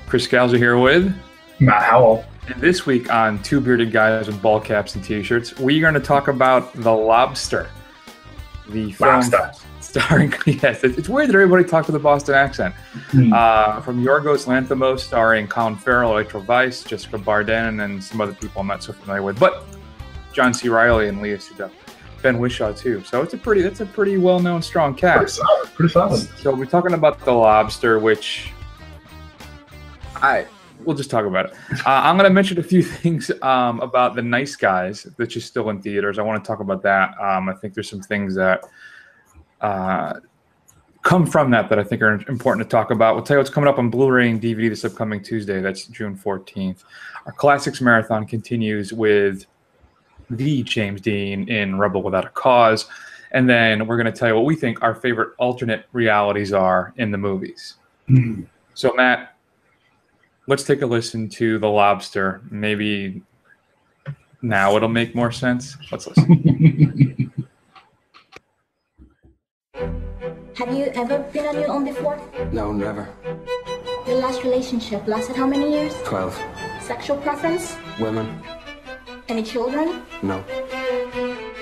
Chris Scalzo here with Matt Howell. And this week on Two Bearded Guys with Ball Caps and T-Shirts, we're going to talk about The Lobster. The film starring, yes, it's weird that everybody talks with a Boston accent. From Yorgos Lanthimos, starring Colin Farrell, Weisz, Jessica Bardem, and some other people I'm not so familiar with. But John C. Reilly and Leah Sudol. Ben Wishaw too. So that's a pretty well-known, strong cast. Pretty solid. So we're talking about The Lobster, which we'll just talk about it. I'm going to mention a few things about The Nice Guys, which is still in theaters. I want to talk about that. I think there's some things that come from that I think are important to talk about. We'll tell you what's coming up on Blu-ray and DVD this upcoming Tuesday. That's June 14th. Our Classics Marathon continues with the James Dean in Rebel Without a Cause. And then we're going to tell you what we think our favorite alternate realities are in the movies. So, Matt, let's take a listen to The Lobster. Maybe now it'll make more sense. Let's listen. Have you ever been on your own before? No, never. Your last relationship lasted how many years? 12. Sexual preference? Women? Any children? No.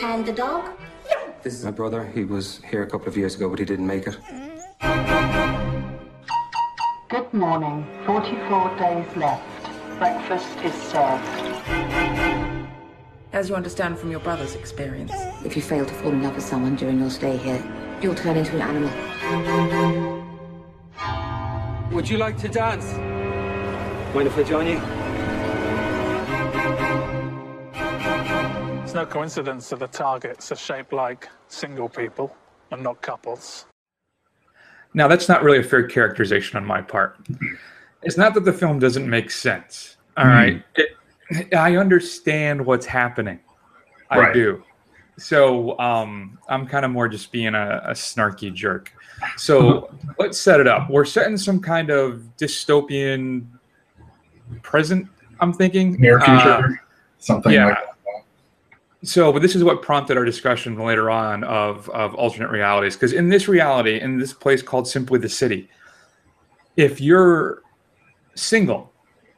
And the dog? This is my brother. He was here a couple of years ago, but he didn't make it. Good morning. 44 days left. Breakfast is served. As you understand from your brother's experience. If you fail to fall in love with someone during your stay here, you'll turn into an animal. Would you like to dance? Mind if I join you? It's no coincidence that the targets are shaped like single people and not couples. Now, that's not really a fair characterization on my part. It's not that the film doesn't make sense. All right. I understand what's happening. I do. So I'm kind of more just being a snarky jerk. So let's set it up. We're setting some kind of dystopian present, I'm thinking. Near future, something like that. So, but this is what prompted our discussion later on of alternate realities. Because in this reality, in this place called simply the city, if you're single,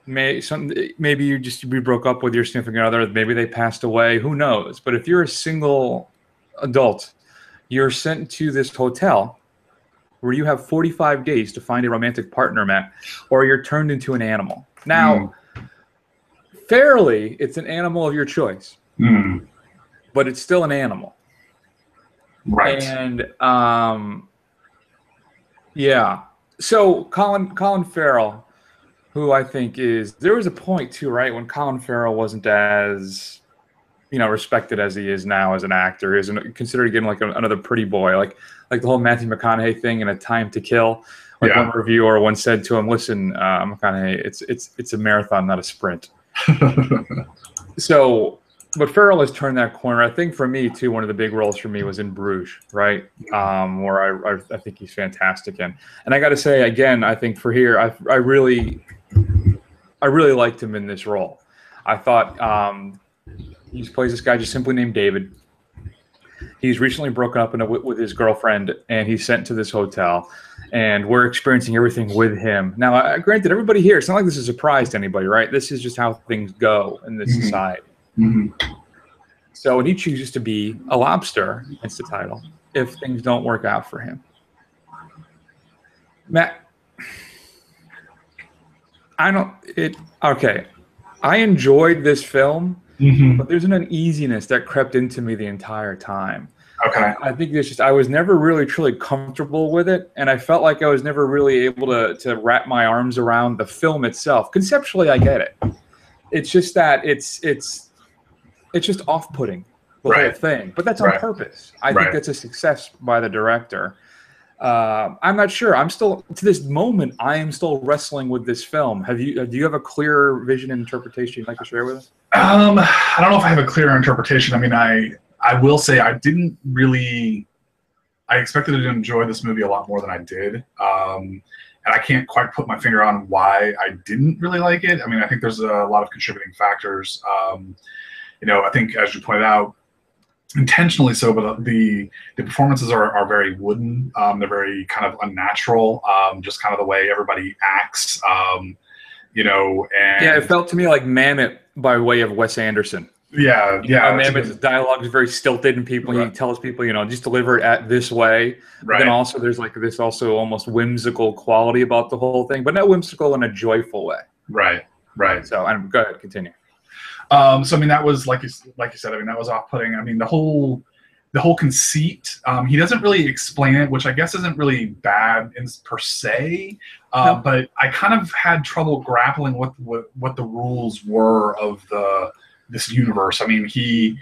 maybe you broke up with your significant other, maybe they passed away, who knows? But if you're a single adult, you're sent to this hotel where you have 45 days to find a romantic partner, Matt, or you're turned into an animal. Now, fairly, it's an animal of your choice. But it's still an animal. Right. And yeah. So Colin Farrell, who I think there was a point too, right, when Colin Farrell wasn't as, respected as he is now as an actor. He was considered again like another pretty boy, like the whole Matthew McConaughey thing in A Time to Kill. Like one reviewer once said to him, "Listen, McConaughey, it's a marathon, not a sprint." So. But Farrell has turned that corner. I think for me, too, one of the big roles for me was in Bruges, right? Where I think he's fantastic in. And I got to say, again, I think for here, I really liked him in this role. I thought he plays this guy just simply named David. He's recently broken up with his girlfriend, and he's sent to this hotel. And we're experiencing everything with him. Now, granted, everybody here, it's not like this is a surprise to anybody, right? This is just how things go in this society. So, and he chooses to be a lobster, hence the title, if things don't work out for him. Matt, I enjoyed this film, but there's an uneasiness that crept into me the entire time. Okay. I think I was never really truly comfortable with it, and I felt like I was never really able to wrap my arms around the film itself. Conceptually, I get it. It's just that it's just off-putting, the whole thing. But that's on purpose. I think that's a success by the director. I'm not sure. I'm still, to this moment, I am still wrestling with this film. Do you have a clearer vision and interpretation you'd like to share with us? I don't know if I have a clearer interpretation. I mean, I will say I didn't really – I expected to enjoy this movie a lot more than I did. And I can't quite put my finger on why I didn't really like it. I mean, I think there's a lot of contributing factors. I think, as you pointed out, intentionally so, but the performances are very wooden. They're very kind of unnatural, just kind of the way everybody acts. you know, and yeah, it felt to me like Mammoth by way of Wes Anderson. Yeah, Mammoth's dialogue is very stilted, and he tells people, you know, just deliver it at this way. Right. But then also there's like this also almost whimsical quality about the whole thing, but not whimsical in a joyful way. Right. So, go ahead, continue. So I mean, that was like you said. I mean, that was off-putting. I mean, the whole conceit. He doesn't really explain it, which I guess isn't really bad per se. But I kind of had trouble grappling with what the rules were of this universe. I mean, you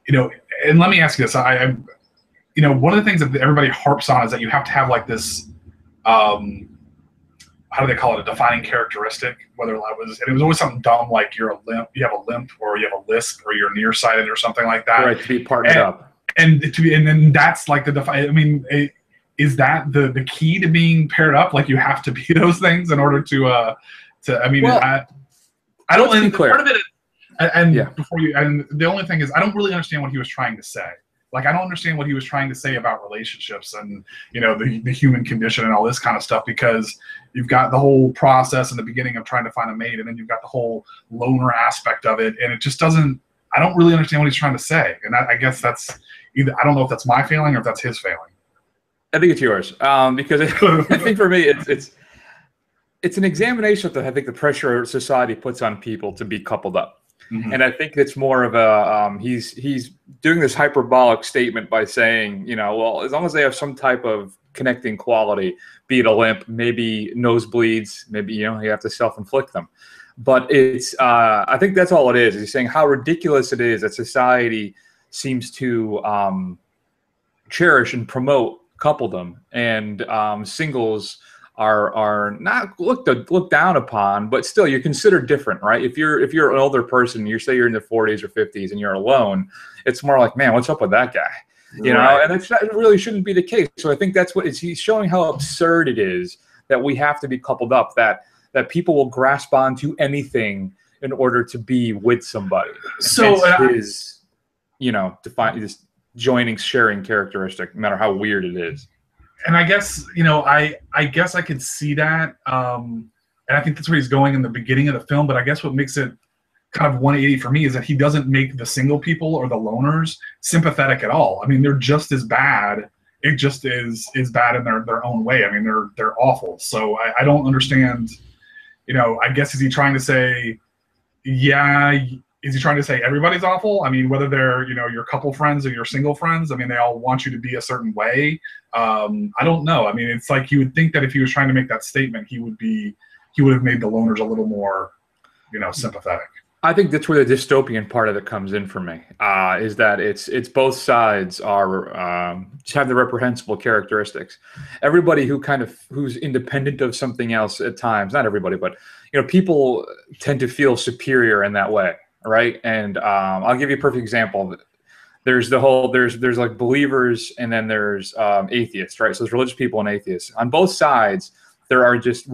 know, and let me ask you this. You know, one of the things that everybody harps on is that you have to have like this, how do they call it, a defining characteristic, whether it was always something dumb like you have a limp, or you have a lisp, or you're nearsighted, or something like that. Right, to be partnered up. And then that's like I mean, is that the key to being paired up? Like you have to be those things in order to I mean, well, I don't. Let's be clear. Part of it. And the only thing is, I don't really understand what he was trying to say. Like, I don't understand what he was trying to say about relationships and, you know, the human condition and all this kind of stuff, because you've got the whole process in the beginning of trying to find a mate, and then you've got the whole loner aspect of it, and it just doesn't. I don't really understand what he's trying to say, and I guess that's either, I don't know if that's my failing or if that's his failing. I think it's yours, because I think for me it's an examination of I think the pressure society puts on people to be coupled up. Mm-hmm. And I think it's more of a he's doing this hyperbolic statement by saying, you know, well, as long as they have some type of connecting quality, be it a limp, maybe nosebleeds, maybe, you know, you have to self-inflict them. But it's I think that's all it is. He's saying how ridiculous it is that society seems to cherish and promote coupledom, and singles are not looked down upon, but still you're considered different, right? If you're an older person, you're in the 40s or 50s and you're alone, it's more like, man, what's up with that guy? You know, and that really shouldn't be the case. So I think that's what he's showing, how absurd it is that we have to be coupled up, that people will grasp onto anything in order to be with somebody. So his, you know, define this joining, sharing characteristic, no matter how weird it is. And I guess, you know, I guess I could see that. And I think that's where he's going in the beginning of the film. But I guess what makes it kind of 180 for me is that he doesn't make the single people or the loners sympathetic at all. I mean, they're just as bad. It just is bad in their own way. I mean, they're awful. So I don't understand, you know, I guess, is he trying to say, is he trying to say everybody's awful? I mean, whether they're, you know, your couple friends or your single friends, I mean, they all want you to be a certain way. I don't know. I mean, it's like you would think that if he was trying to make that statement, he would have made the loners a little more, you know, sympathetic. I think that's where the dystopian part of it comes in for me, is that it's both sides are just have the reprehensible characteristics. Everybody who's independent of something else at times, not everybody, but, you know, people tend to feel superior in that way. Right. And I'll give you a perfect example. There's there's like believers, and then there's atheists, right? So there's religious people and atheists. On both sides, there are just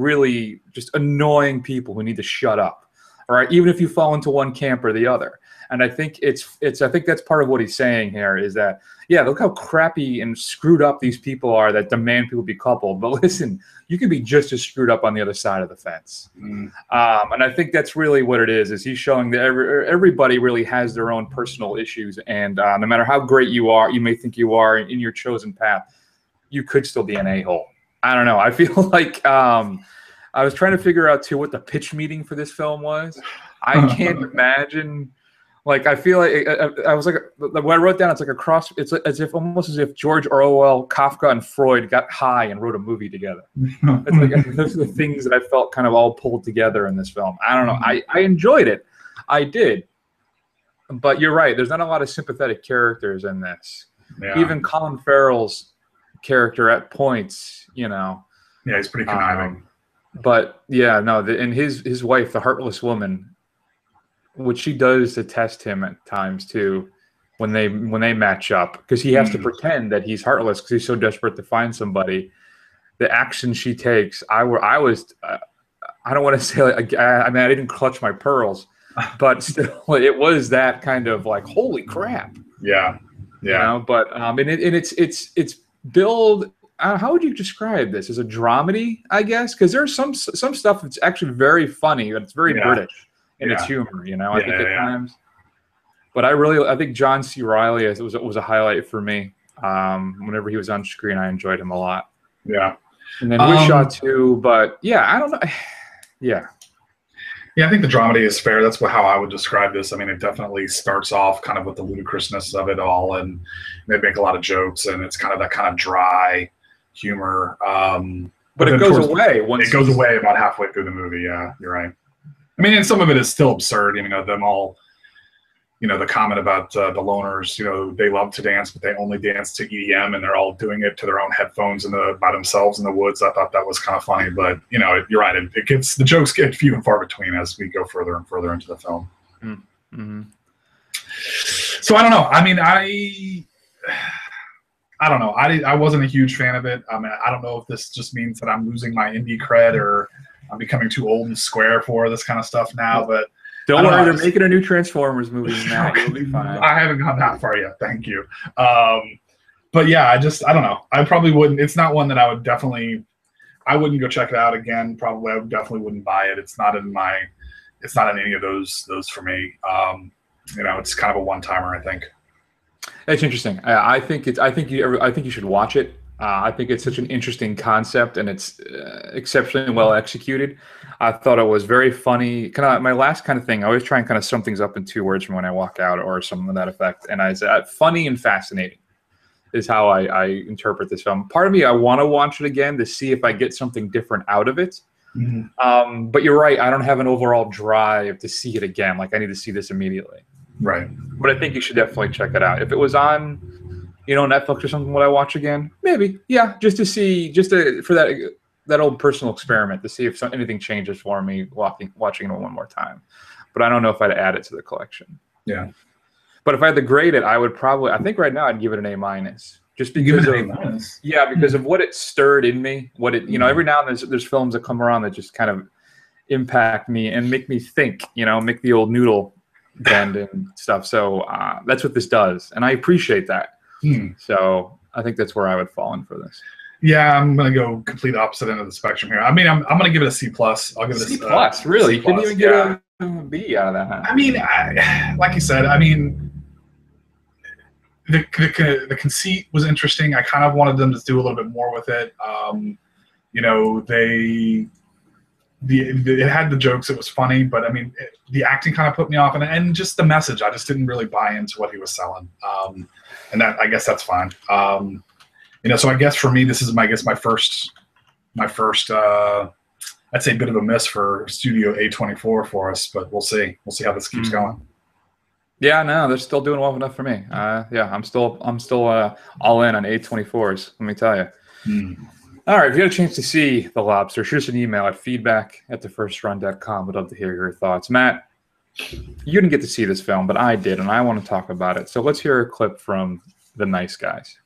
annoying people who need to shut up. All right. Even if you fall into one camp or the other. And I think I think that's part of what he's saying here is that, yeah, look how crappy and screwed up these people are that demand people be coupled. But listen, you can be just as screwed up on the other side of the fence. And I think that's really what it is he's showing that everybody really has their own personal issues. And no matter how great you may think you are in your chosen path, you could still be an a-hole. I don't know. I feel like I was trying to figure out, too, what the pitch meeting for this film was. I can't imagine. Like, I feel like I was like, when I wrote down, it's like a cross. It's almost as if George Orwell, Kafka, and Freud got high and wrote a movie together. It's like, those are the things that I felt kind of all pulled together in this film. I don't know. I enjoyed it. I did. But you're right. There's not a lot of sympathetic characters in this. Yeah. Even Colin Farrell's character at points, you know. Yeah, he's pretty conniving. But yeah, no. And his wife, the heartless woman, what she does to test him at times too, when they match up, because he has to pretend that he's heartless because he's so desperate to find somebody. The action she takes, I don't want to say like, I mean, I didn't clutch my pearls, but still, it was that kind of like, holy crap. Yeah. You know, but and it's billed. how would you describe this? As a dramedy, I guess, because there's some stuff that's actually very funny, but it's very British in its humor. You know, I think at times. But I think John C. Reilly was a highlight for me. Whenever he was on screen, I enjoyed him a lot. Yeah. And then Wishaw too, but yeah, I don't know. Yeah. Yeah, I think the dramedy is fair. That's how I would describe this. I mean, it definitely starts off kind of with the ludicrousness of it all, and they make a lot of jokes, and it's kind of that kind of dry humor. But it goes away. It goes away about halfway through the movie. Yeah, you're right. I mean, and some of it is still absurd. You know, them all. You know, the comment about the loners, you know, they love to dance, but they only dance to EDM, and they're all doing it to their own headphones by themselves in the woods. I thought that was kind of funny, but, you know, you're right. The jokes get few and far between as we go further and further into the film. Mm-hmm. So I don't know. I mean, I don't know. I wasn't a huge fan of it. I mean, I don't know if this just means that I'm losing my indie cred or I'm becoming too old and square for this kind of stuff now, but Don't worry, they're making a new Transformers movie now. You'll be fine. I haven't gone that far yet. Thank you. But yeah, I don't know. I probably wouldn't. It's not one that I would definitely. I wouldn't go check it out again. Probably, I definitely wouldn't buy it. It's not in any of those for me. You know, it's kind of a one-timer, I think. It's interesting. I think you should watch it. I think it's such an interesting concept, and it's exceptionally well executed. I thought it was very funny. Kind of my last kind of thing. I always try and kind of sum things up in 2 words from when I walk out, or something to that effect. And I said, funny and fascinating is how I interpret this film. Part of me, I want to watch it again to see if I get something different out of it. Mm-hmm. But you're right. I don't have an overall drive to see it again. Like, I need to see this immediately. Right. But I think you should definitely check it out. If it was on, Netflix or something, would I watch again? Maybe. Yeah, just to see, for that old personal experiment, to see if anything changes for me watching it one more time. But I don't know if I'd add it to the collection. Yeah. But if I had to grade it, I think right now I'd give it an A-. Just because because of what it stirred in me. What it, every now and then there's films that come around that just kind of impact me and make me think, make the old noodle bend and stuff. So that's what this does. And I appreciate that. So I think that's where I would fall in for this. Yeah, I'm going to go complete opposite end of the spectrum here. I mean, I'm going to give it a C+. I'll give it a C+. Really? You couldn't even get a B out of that. Huh? I mean, like you said, I mean, the conceit was interesting. I kind of wanted them to do a little bit more with it. It had the jokes. It was funny, but I mean, the acting kind of put me off, and just the message. I just didn't really buy into what he was selling. And that, I guess that's fine. So I guess for me, this is my first, I'd say bit of a miss for Studio A24 for us, but we'll see. We'll see how this keeps going. Yeah, no, they're still doing well enough for me. I'm still all in on A24s. Let me tell you. All right, if you had a chance to see The Lobster, shoot us an email at feedback@thefirstrun.com. We'd love to hear your thoughts. Matt, you didn't get to see this film, but I did, and I want to talk about it. So let's hear a clip from The Nice Guys.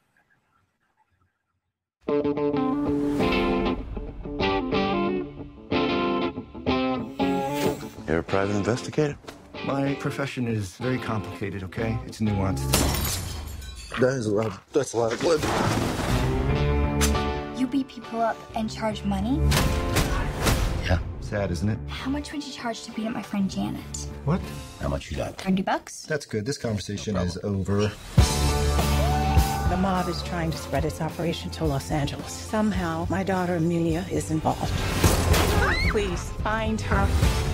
You're a private investigator? My profession is very complicated, okay? It's nuanced. That's a lot of blood. You beat people up and charge money? Yeah. Sad, isn't it? How much would you charge to beat up my friend Janet? What? How much you got? $30. That's good. This conversation is over. The mob is trying to spread its operation to Los Angeles. Somehow, my daughter Amelia is involved. Please, find her.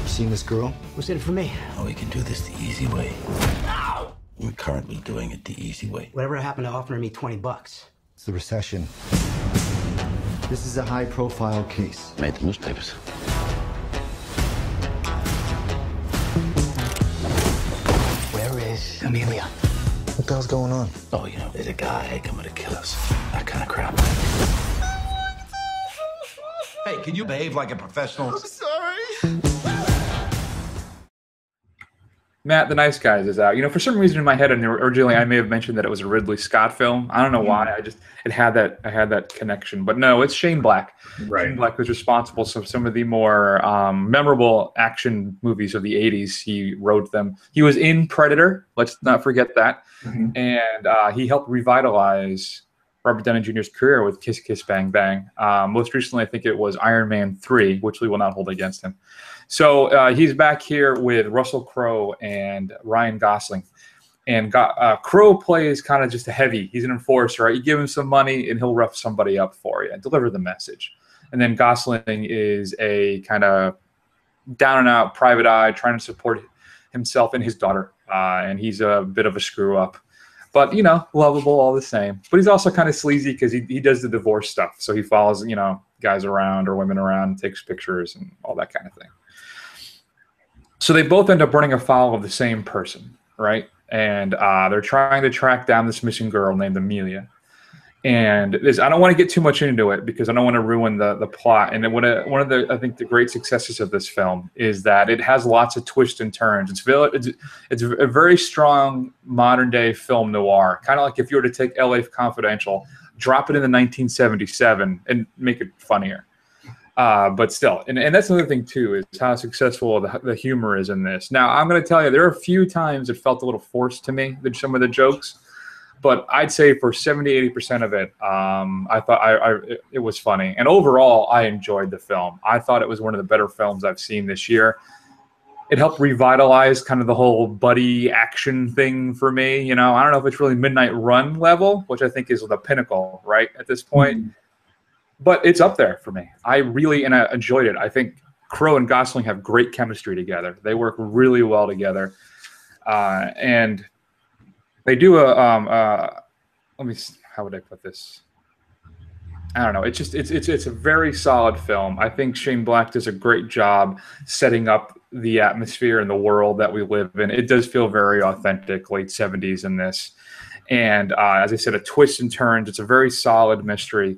You seen this girl? What's in it for me? Oh, we can do this the easy way. We're currently doing it the easy way. Whatever happened to offering me $20? It's the recession. This is a high-profile case. Made the newspapers. Where is Amelia? What the hell's going on? Oh, there's a guy coming to kill us. That kind of crap. Hey, can you behave like a professional? I'm sorry. Matt, The Nice Guys is out. For some reason in my head, and originally I may have mentioned that it was a Ridley Scott film. I don't know why. I had that connection, but no, it's Shane Black. Right. Shane Black was responsible for some of the more memorable action movies of the '80s. He wrote them. He was in Predator. Let's not forget that. Mm-hmm. And he helped revitalize Robert Downey Jr.'s career with Kiss Kiss Bang Bang. Most recently, I think it was Iron Man 3, which we will not hold against him. So he's back here with Russell Crowe and Ryan Gosling. And Crowe plays kind of just a heavy. He's an enforcer, right? You give him some money, and he'll rough somebody up for you and deliver the message. And then Gosling is a kind of down-and-out private eye trying to support himself and his daughter. And he's a bit of a screw-up. But, you know, lovable all the same. But he's also kind of sleazy because he does the divorce stuff. So he follows, you know, guys around or women around and takes pictures and all that kind of thing. So they both end up running afoul of the same person, right? And they're trying to track down this missing girl named Amelia. And I don't want to get too much into it because I don't want to ruin the plot. And one of the I think the great successes of this film is that it has lots of twists and turns. It's a very strong modern day film noir, kind of like if you were to take LA Confidential, drop it in the 1977 and make it funnier. But still, and that's another thing too, is how successful the humor is in this. Now, I'm going to tell you, there are a few times it felt a little forced to me, some of the jokes. But I'd say for 70–80% of it, I thought it was funny. And overall, I enjoyed the film. I thought it was one of the better films I've seen this year. It helped revitalize kind of the whole buddy action thing for me. You know, I don't know if it's really Midnight Run level, which I think is the pinnacle, right, at this point. But it's up there for me. I enjoyed it. I think Crowe and Gosling have great chemistry together. They work really well together. And they do how would I put this? I don't know. It's a very solid film. I think Shane Black does a great job setting up the atmosphere and the world that we live in. It does feel very authentic, late 70s in this. And as I said, a twist and turns. It's a very solid mystery.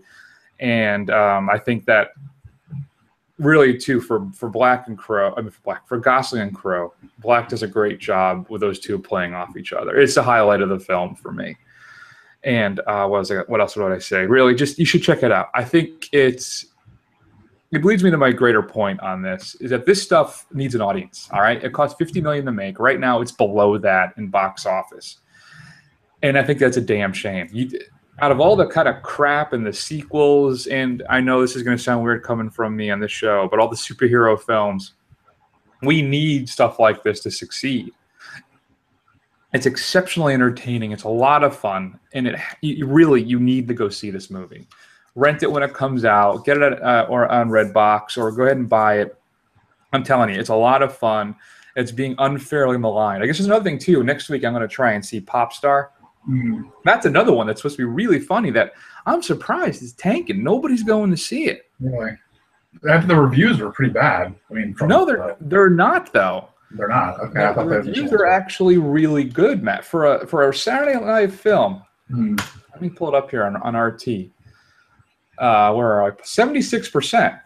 And I think that really too for Black and Crowe, for Gosling and Crowe, Black does a great job with those two playing off each other. It's the highlight of the film for me. And what else would I say? Really, just you should check it out. I think it leads me to my greater point on this, is that this stuff needs an audience. All right, it cost $50 million to make. Right now, it's below that in box office, and I think that's a damn shame. Out of all the kind of crap and the sequels, and I know this is going to sound weird coming from me on this show, but all the superhero films, we need stuff like this to succeed. It's exceptionally entertaining. It's a lot of fun, and you need to go see this movie. Rent it when it comes out. Get it or on Redbox, or go ahead and buy it. I'm telling you, it's a lot of fun. It's being unfairly maligned. I guess there's another thing too. Next week, I'm going to try and see Popstar. That's another one that's supposed to be really funny that I'm surprised is tanking. Nobody's going to see it. Really? After the reviews were pretty bad. I mean, no, they're not though. They're not. Okay, no, the reviews are actually really good, Matt, for a Saturday Night film. Let me pull it up here on RT. Where are I? 76%.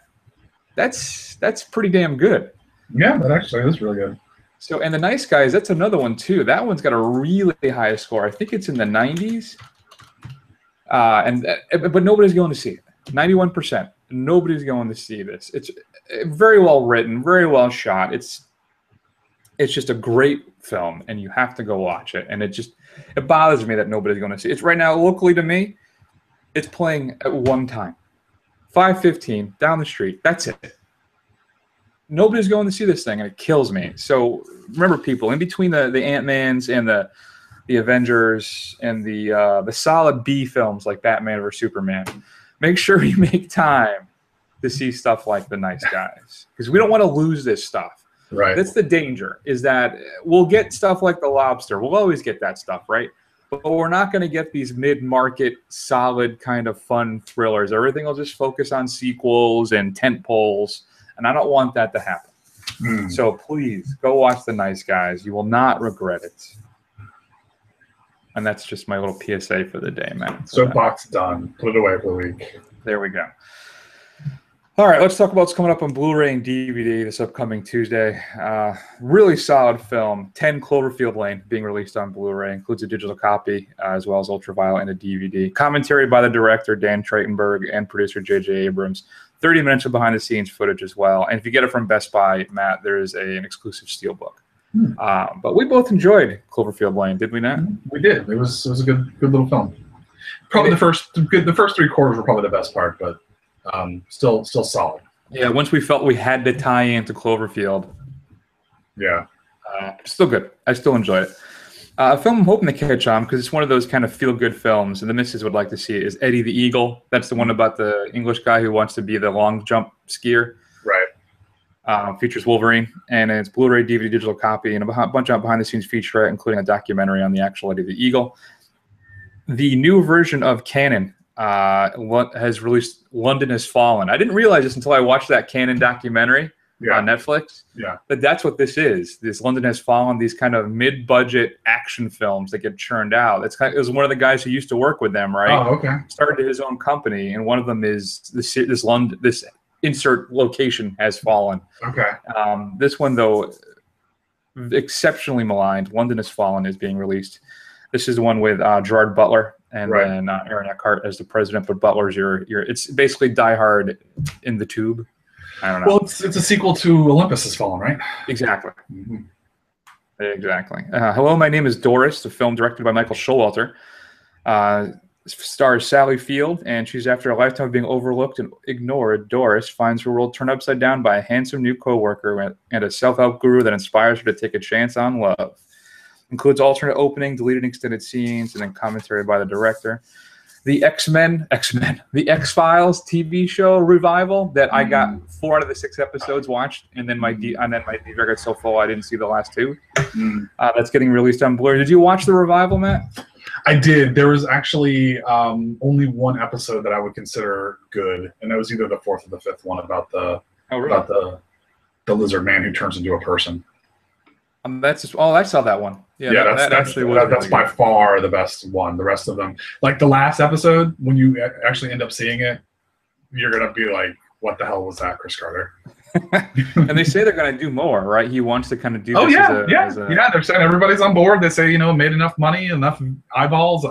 That's pretty damn good. Yeah, that actually is really good. So, and The Nice Guys, that's another one too. That one's got a really high score. I think it's in the 90s. But nobody's going to see it. 91%. Nobody's going to see this. It's very well written, very well shot. It's just a great film, and you have to go watch it. And it bothers me that nobody's going to see it. It's right now locally to me. It's playing at one time, 5:15 down the street. That's it. Nobody's going to see this thing, and it kills me. So remember, people, in between the Ant-Mans and the Avengers and the solid B films like Batman vs Superman, make sure you make time to see stuff like The Nice Guys, because we don't want to lose this stuff. Right. That's the danger, is that we'll get stuff like The Lobster. We'll always get that stuff, right? But we're not going to get these mid-market, solid kind of fun thrillers. Everything will just focus on sequels and tent poles. And I don't want that to happen. So please go watch The Nice Guys. You will not regret it. And that's just my little PSA for the day, man. Soapbox done. Put it away for the week. There we go. All right, let's talk about what's coming up on Blu-ray and DVD this upcoming Tuesday. Really solid film. 10 Cloverfield Lane being released on Blu-ray. Includes a digital copy as well as Ultraviolet and a DVD. Commentary by the director, Dan Trachtenberg, and producer, J.J. Abrams. 30 minutes of behind-the-scenes footage as well. And if you get it from Best Buy, Matt, there is an exclusive steelbook. But we both enjoyed Cloverfield Lane, did we not? We did. It was a good little film. Probably the first 3 quarters were probably the best part, but still solid. Yeah, once we felt we had to tie into Cloverfield. Yeah. Still good. I still enjoyed it. A film I'm hoping to catch on because it's one of those kind of feel-good films, and the missus would like to see it, is Eddie the Eagle. That's the one about the English guy who wants to be the long jump skier. Right. Features Wolverine, and it's Blu-ray DVD digital copy, and a bunch of behind-the-scenes featurette, including a documentary on the actual Eddie the Eagle. The new version of Canon has released London Has Fallen. I didn't realize this until I watched that Canon documentary on Netflix. Yeah. But that's what this is. This London Has Fallen, these kind of mid-budget action films that get churned out. It was one of the guys who used to work with them, right? Oh, okay. Started his own company, and one of them is this insert location has fallen. Okay. This one, though, exceptionally maligned. London Has Fallen is being released. This is the one with Gerard Butler and then Aaron Eckhart as the president. But Butler's it's basically Die Hard in the tube. I don't know. Well, it's a sequel to Olympus Has Fallen, right? Exactly. Exactly. Hello, my name is Doris, the film directed by Michael Showalter. Stars Sally Field, and she's after a lifetime of being overlooked and ignored. Doris finds her world turned upside down by a handsome new coworker and a self-help guru that inspires her to take a chance on love. Includes alternate opening, deleted extended scenes, and then commentary by the director. The the X-Files TV show revival that I got 4 out of the 6 episodes watched, and then my DVR got so full I didn't see the last 2. That's getting released on Blu-ray. Did you watch the revival, Matt? I did. There was actually only 1 episode that I would consider good, and that was either the 4th or the 5th one about the lizard man who turns into a person. I saw that one. Yeah, that's by far the best one. The rest of them, like the last episode, when you actually end up seeing it, you're gonna be like, "What the hell was that, Chris Carter?" And they say they're gonna do more, right? He wants to kind of do. Oh this yeah. They're saying everybody's on board. They say made enough money, enough eyeballs.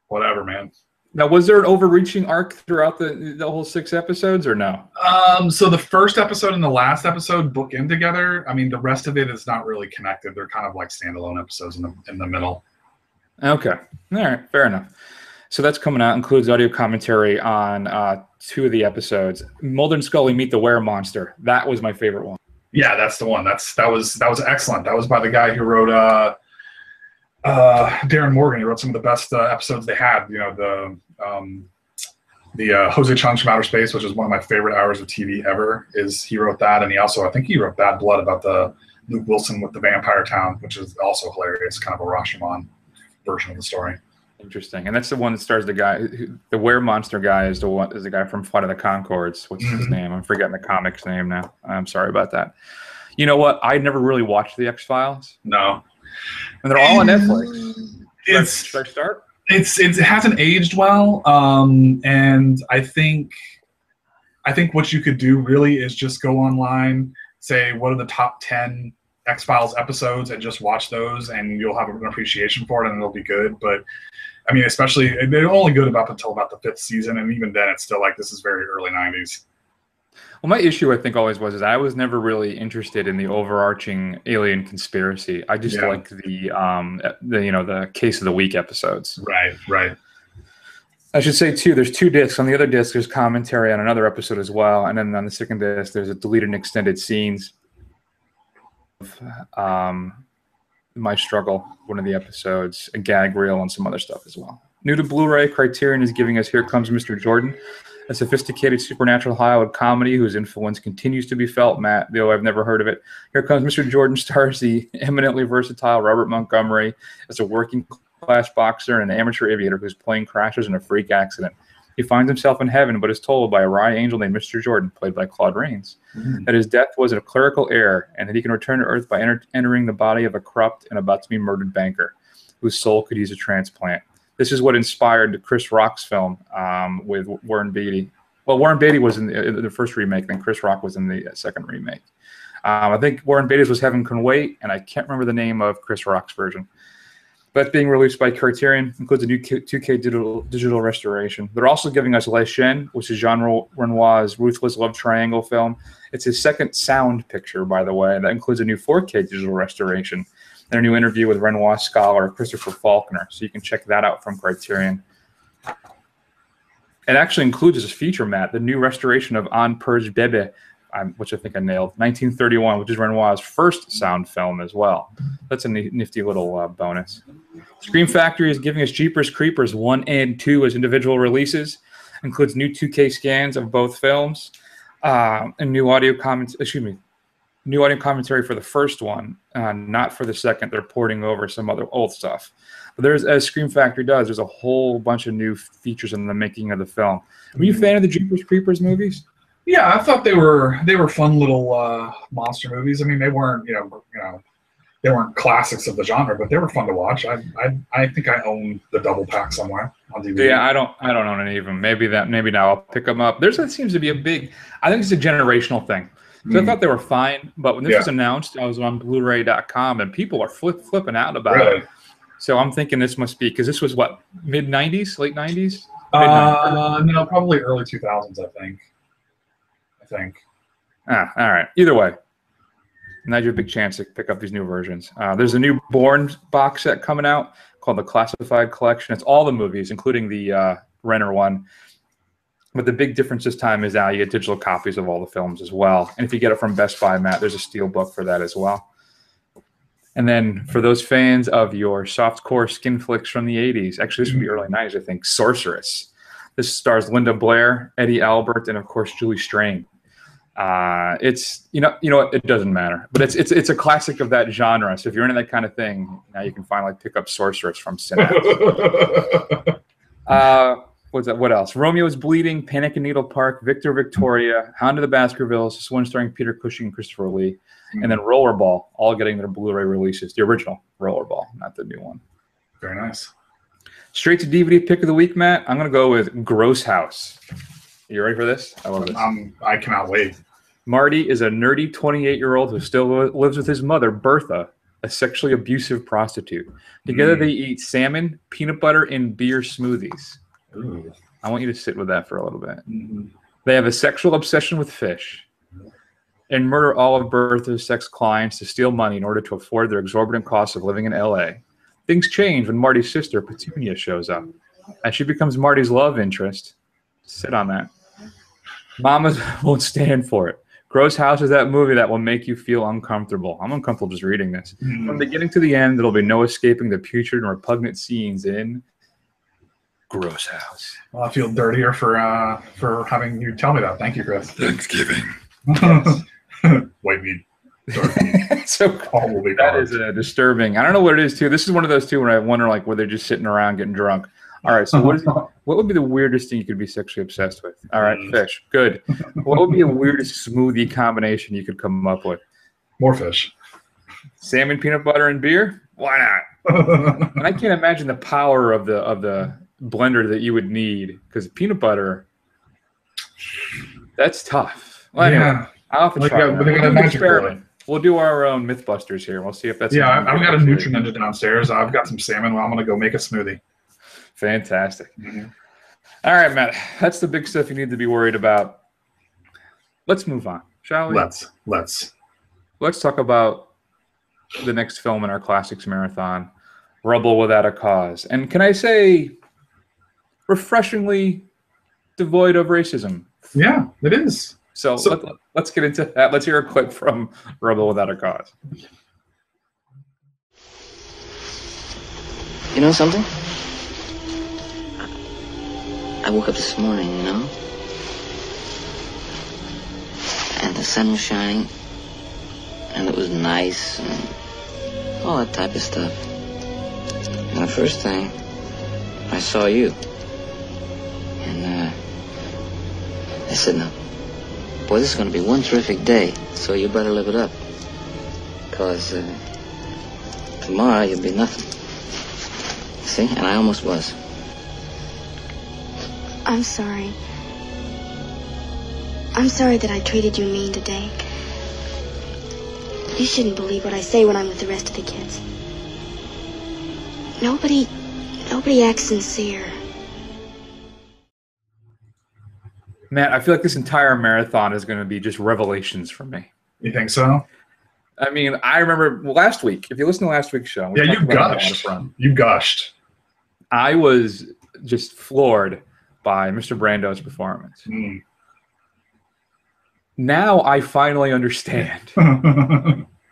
Whatever, man. Now, was there an overreaching arc throughout the whole 6 episodes, or no? So the first episode and the last episode bookend together. I mean, the rest of it is not really connected. They're kind of like standalone episodes in the middle. Okay. All right. Fair enough. So that's coming out. Includes audio commentary on 2 of the episodes. Mulder and Scully meet the Were-Monster. That was my favorite one. Yeah, that's the one. That was excellent. That was by the guy who wrote Darren Morgan. He wrote some of the best episodes they had. The Jose Chung's from Outer Space, which is one of my favorite hours of TV ever. He wrote that, and I think he wrote Bad Blood about the Luke Wilson with the Vampire Town, which is also hilarious. Kind of a Rashomon version of the story. Interesting, and that's the one that stars the Were-Monster guy is the guy from Flight of the Conchords. What's his name? I'm forgetting the comic's name now. I'm sorry about that. You know what? I never really watched the X-Files. No. And they're all on Netflix. Should I start? It hasn't aged well, and I think what you could do really is just go online, say what are the top 10 X-Files episodes, and just watch those, and you'll have an appreciation for it, and it'll be good. But I mean, especially they're only good until about the 5th season, and even then, it's still like this is very early 90s. Well, my issue I think always was I was never really interested in the overarching alien conspiracy. I just like the Case of the Week episodes. Right. I should say too, there's 2 discs. On the other disc, there's commentary on another episode as well, and then on the second disc, there's a deleted and extended scenes of My Struggle, one of the episodes, a gag reel, and some other stuff as well. New to Blu-ray, Criterion is giving us Here Comes Mr. Jordan, a sophisticated supernatural Hollywood comedy whose influence continues to be felt, Matt, though I've never heard of it. Here Comes Mr. Jordan stars the eminently versatile Robert Montgomery as a working-class boxer and an amateur aviator whose plane crashes in a freak accident. He finds himself in heaven, but is told by a wry angel named Mr. Jordan, played by Claude Rains, that his death was a clerical error and that he can return to Earth by entering the body of a corrupt and about to be murdered banker whose soul could use a transplant. This is what inspired Chris Rock's film with Warren Beatty. Well, Warren Beatty was in the first remake, then Chris Rock was in the second remake. I think Warren Beatty's was Heaven Can Wait, and I can't remember the name of Chris Rock's version. But being released by Criterion, includes a new 2K digital restoration. They're also giving us Les Shen, which is Jean Renoir's ruthless love triangle film. It's his second sound picture, by the way. That includes a new 4K digital restoration and a new interview with Renoir scholar Christopher Faulkner. So you can check that out from Criterion. It actually includes as a feature, Matt, the new restoration of On Purge Bebe, which I think I nailed, 1931, which is Renoir's first sound film as well. That's a nifty little bonus. Scream Factory is giving us Jeepers Creepers 1 and 2 as individual releases. Includes new 2K scans of both films and new audio commentary for the first one, not for the second. They're porting over some other old stuff. But there's, as Scream Factory does, there's a whole bunch of new features in the making of the film. Were you a fan of the Jeepers Creepers movies? Yeah, I thought they were fun little monster movies. I mean, they weren't they weren't classics of the genre, but they were fun to watch. I think I own the double pack somewhere on DVD. Yeah, I don't own any of them. Maybe now I'll pick them up. That seems to be a big. I think it's a generational thing. So I thought they were fine, but when this was announced, I was on Blu-ray.com and people are flipping out about it. So I'm thinking this must be because this was what, mid '90s, late '90s? No, probably early 2000s. I think. All right. Either way, now you have a big chance to pick up these new versions. There's a new Bourne box set coming out called the Classified Collection. It's all the movies, including the Renner one. But the big difference this time is now you get digital copies of all the films as well. And if you get it from Best Buy, Matt, there's a steel book for that as well. And then for those fans of your softcore skin flicks from the 80s, actually this would be early 90s, I think, Sorceress. This stars Linda Blair, Eddie Albert, and of course Julie Strain. It's you know what, it doesn't matter, but it's a classic of that genre. So if you're into that kind of thing, now you can finally pick up Sorceress from Synapse. What else? Romeo's Bleeding, Panic in Needle Park, Victor Victoria, Hound of the Baskervilles, this one starring Peter Cushing and Christopher Lee, and then Rollerball, all getting their Blu-ray releases. The original Rollerball, not the new one. Very nice. Straight to DVD pick of the week, Matt. I'm going to go with Gross House. You ready for this? I love this. I cannot wait. Marty is a nerdy 28-year-old who still lives with his mother, Bertha, a sexually abusive prostitute. Together they eat salmon, peanut butter, and beer smoothies. Ooh. I want you to sit with that for a little bit. They have a sexual obsession with fish and murder all of Bertha's sex clients to steal money in order to afford their exorbitant costs of living in L.A. Things change when Marty's sister, Petunia, shows up. As she becomes Marty's love interest, sit on that, Mamas won't stand for it. Gross House is that movie that will make you feel uncomfortable. I'm uncomfortable just reading this. From the beginning to the end, there'll be no escaping the putrid and repugnant scenes in Gross House. Well, I feel dirtier for having you tell me that. Thank you, Chris. Thanksgiving. White meat. So that is disturbing. I don't know what it is too. This is one of those two where I wonder where they're just sitting around getting drunk. All right, so what would be the weirdest thing you could be sexually obsessed with? All right, fish. Good. What would be the weirdest smoothie combination you could come up with? More fish. Salmon, peanut butter, and beer? Why not? And I can't imagine the power of the blender that you would need, because peanut butter, that's tough. Well, anyway, I'll have to try an experiment. We'll do our own Mythbusters here. We'll see if that's... Yeah, I've got a Nutri-Ninja downstairs. I've got some salmon. I'm going to go make a smoothie. Fantastic. All right, Matt. That's the big stuff you need to be worried about. Let's move on, shall we? Let's talk about the next film in our Classics Marathon, Rebel Without a Cause. And can I say, refreshingly devoid of racism. Yeah, it is. So let's get into that. Let's hear a clip from Rebel Without a Cause. You know something? I woke up this morning, and the sun was shining, and it was nice, and all that type of stuff. And the first thing, I saw you. And I said, no, boy, this is going to be one terrific day, so you better live it up. Because tomorrow you'll be nothing. See? And I almost was. I'm sorry. I'm sorry that I treated you mean today. You shouldn't believe what I say when I'm with the rest of the kids. Nobody acts sincere. Matt, I feel like this entire marathon is going to be just revelations for me. You think so? I mean, I remember last week, if you listen to last week's show. Yeah, you gushed. You gushed. I was just floored by Mr. Brando's performance. Now I finally understand.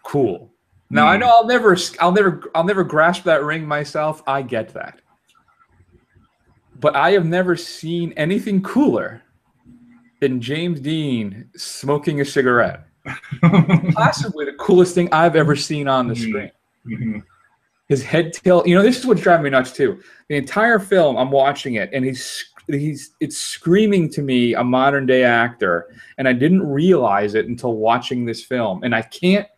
Cool. Now I know I'll never grasp that ring myself. I get that. But I have never seen anything cooler than James Dean smoking a cigarette. Possibly the coolest thing I've ever seen on the screen. His head tilt. You know, this is what's driving me nuts too. The entire film, I'm watching it, and it's screaming to me a modern day actor, and I didn't realize it until watching this film. And I can't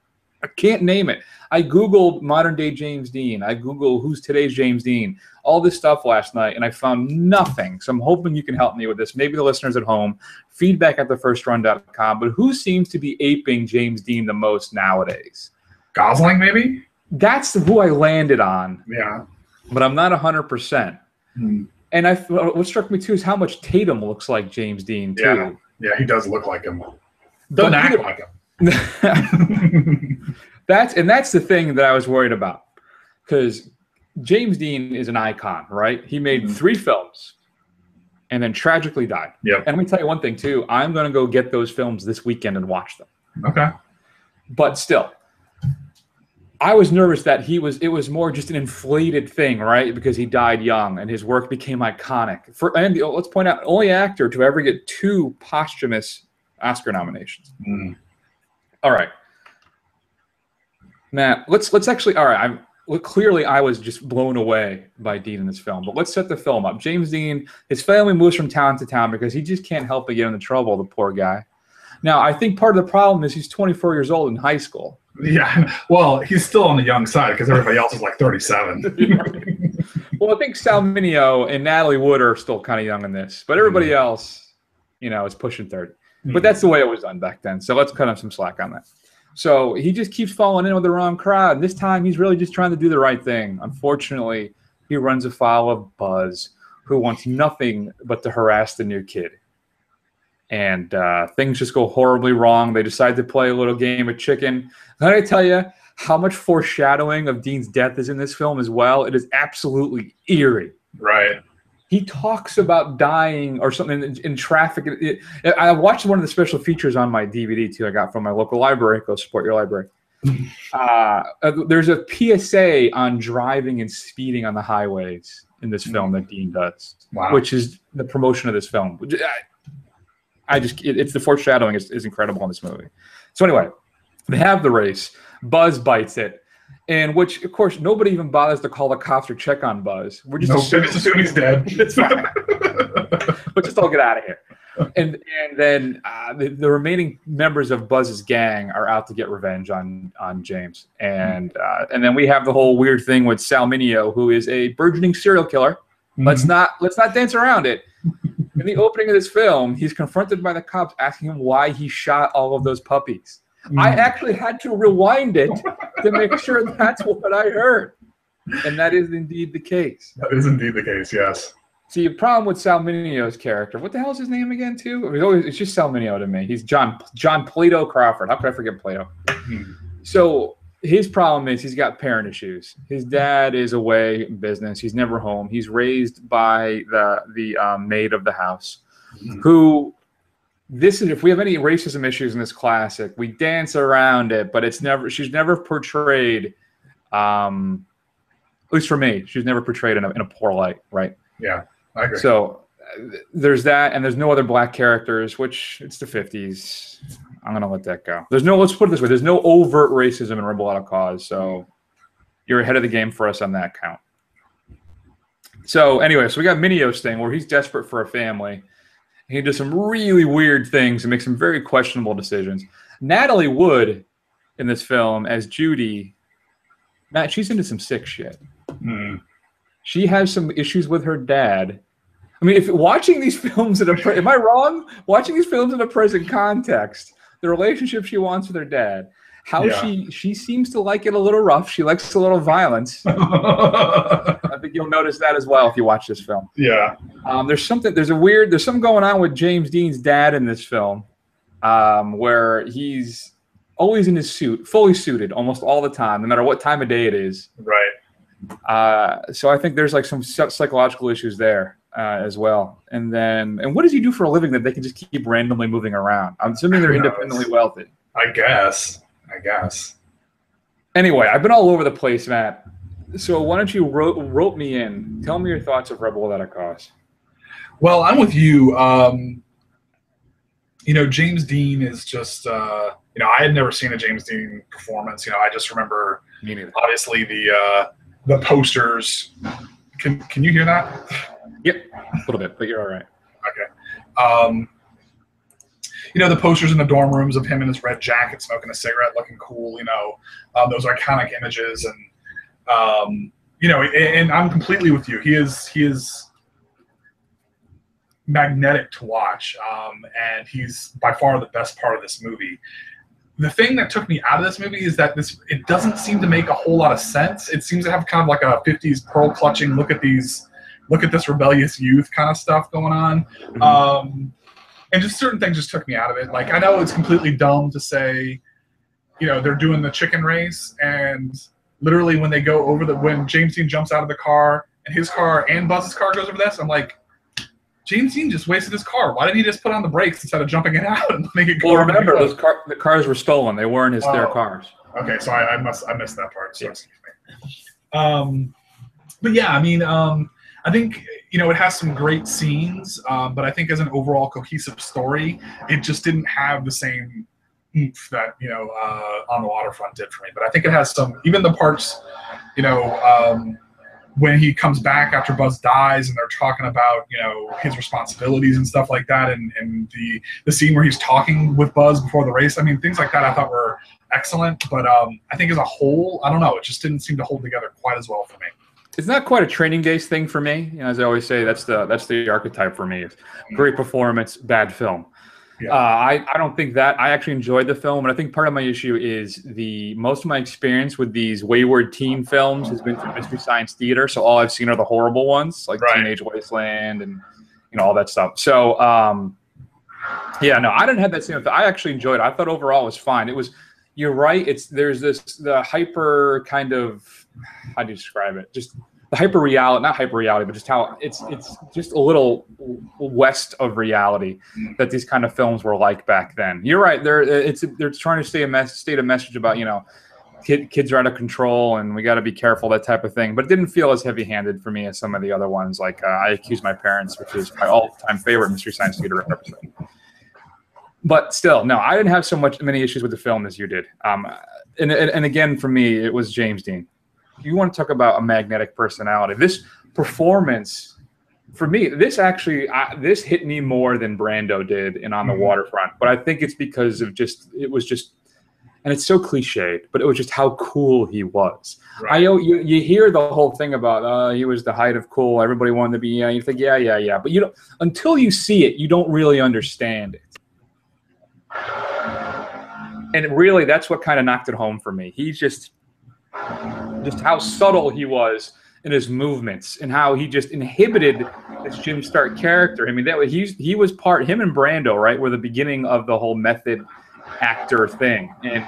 name it. I Googled modern day James Dean. I Googled who's today's James Dean. All this stuff last night, and I found nothing. So I'm hoping you can help me with this. Maybe the listeners at home, feedback at thefirstrun.com. But who seems to be aping James Dean the most nowadays? Gosling, maybe? That's who I landed on. Yeah. But I'm not 100%. And what struck me, too, is how much Tatum looks like James Dean, too. Yeah, he does look like him. Doesn't act like him. That's the thing that I was worried about. Because James Dean is an icon, right? He made 3 films and then tragically died. Yep. And let me tell you one thing, too. I'm going to go get those films this weekend and watch them. Okay. But still, I was nervous that it was more just an inflated thing, right? Because he died young and his work became iconic. And let's point out, only actor to ever get 2 posthumous Oscar nominations. All right. Matt, let's actually, all right, clearly I was just blown away by Dean in this film, but let's set the film up. James Dean, his family moves from town to town because he just can't help but get into trouble, the poor guy. Now, I think part of the problem is he's 24 years old in high school. Yeah, well, he's still on the young side because everybody else is like 37. Well, I think Sal Mineo and Natalie Wood are still kind of young in this, but everybody else, is pushing 30. But that's the way it was done back then, so let's cut him some slack on that. So he just keeps falling in with the wrong crowd. This time he's really just trying to do the right thing. Unfortunately, he runs afoul of Buzz, who wants nothing but to harass the new kid. And things just go horribly wrong. They decide to play a little game of chicken. Can I tell you how much foreshadowing of Dean's death is in this film as well? It is absolutely eerie. Right. He talks about dying or something in traffic. I watched one of the special features on my DVD, too, I got from my local library. Go support your library. There's a PSA on driving and speeding on the highways in this film that Dean does, which is the promotion of this film. It's the foreshadowing is incredible in this movie. So anyway, they have the race. Buzz bites it. And which, of course, nobody even bothers to call the cops or check on Buzz. We're just assuming he's dead. It's fine. But just all get out of here. And then the remaining members of Buzz's gang are out to get revenge on James. And then we have the whole weird thing with Sal Mineo, who is a burgeoning serial killer. Let's not dance around it. In the opening of this film, he's confronted by the cops asking him why he shot all of those puppies. I actually had to rewind it to make sure that's what I heard. And that is indeed the case. That is indeed the case, yes. See, the problem with Sal Mineo's character, what the hell is his name again, too? It's just Sal Mineo to me. He's John Plato Crawford. How could I forget Plato? So his problem is he's got parent issues. His dad is away in business. He's never home. He's raised by the maid of the house, who... This is, if we have any racism issues in this classic, we dance around it, but she's never portrayed, at least for me, she's never portrayed in a poor light, right? Yeah, I agree. So there's that, and there's no other black characters, which it's the 50s. I'm going to let that go. Let's put it this way, there's no overt racism in Rebel Without Cause, so you're ahead of the game for us on that count. So anyway, so we got Mineo's thing where he's desperate for a family. He does some really weird things and makes some very questionable decisions. Natalie Wood in this film as Judy, Matt, she's into some sick shit. She has some issues with her dad. I mean, if watching these films am I wrong? Watching these films in a present context, the relationship she wants with her dad, she seems to like it a little rough. She likes a little violence. I think you'll notice that as well if you watch this film. Yeah. There's something going on with James Dean's dad in this film, where he's always in his suit, fully suited almost all the time, no matter what time of day it is. Right. So I think there's like some psychological issues there as well. And what does he do for a living that they can just keep randomly moving around? I'm assuming they're independently wealthy. I guess. Anyway, I've been all over the place, Matt. So why don't you rope me in? Tell me your thoughts of Rebel Without a Cause. Well, I'm with you. James Dean is just, I had never seen a James Dean performance. I just remember, obviously, the posters. Can you hear that? Yep, a little bit, but you're all right. Okay. The posters in the dorm rooms of him in his red jacket, smoking a cigarette, looking cool, those iconic images. And, and I'm completely with you. He is magnetic to watch, and he's by far the best part of this movie. The thing that took me out of this movie is that it doesn't seem to make a whole lot of sense. It seems to have kind of like a 50s pearl clutching, look at this rebellious youth kind of stuff going on. Mm-hmm. And just certain things just took me out of it. Like, I know it's completely dumb to say, they're doing the chicken race, and literally when James Dean jumps out of the car and his car and Buzz's car goes over this, I'm like, James Dean just wasted his car. Why didn't he just put on the brakes instead of jumping it out and make it go? Well, remember, the cars were stolen. They weren't their cars. Okay, so I missed that part. So excuse me. But yeah, I mean, I think it has some great scenes, but I think as an overall cohesive story, it just didn't have the same oomph that On the Waterfront did for me. But I think it has some, even the parts, when he comes back after Buzz dies and they're talking about, his responsibilities and stuff like that, and the scene where he's talking with Buzz before the race. I mean, things like that I thought were excellent, but I think as a whole, I don't know, it just didn't seem to hold together quite as well for me. It's not quite a Training Days thing for me. As I always say, that's the archetype for me. It's great performance, bad film. Yeah. I don't think that. I actually enjoyed the film, and I think part of my issue is most of my experience with these wayward teen films has been through Mystery Science Theater, so all I've seen are the horrible ones, like Teenage Wasteland and all that stuff. So I didn't have that same effect. I actually enjoyed it. I thought overall it was fine. It was, you're right. There's the hyper kind of, how do you describe it? Just the hyper reality, not hyper reality, but just how it's just a little west of reality that these kind of films were like back then. You're right. They're trying to state a message about, kids are out of control and we got to be careful, that type of thing. But it didn't feel as heavy-handed for me as some of the other ones, like I Accuse My Parents, which is my all-time favorite Mystery Science Theater episode. But still, no, I didn't have many issues with the film as you did. And again, for me, it was James Dean. You want to talk about a magnetic personality. This performance, for me, this hit me more than Brando did in On the Waterfront. But I think it's because of and it's so cliched, but it was just how cool he was. Right. You hear the whole thing about he was the height of cool. Everybody wanted to be. You think yeah. But until you see it, you don't really understand it. And really, that's what kind of knocked it home for me. He's just how subtle he was in his movements and how he just inhibited this Jim Stark character. I mean, he was him and Brando, right, were the beginning of the whole method actor thing. And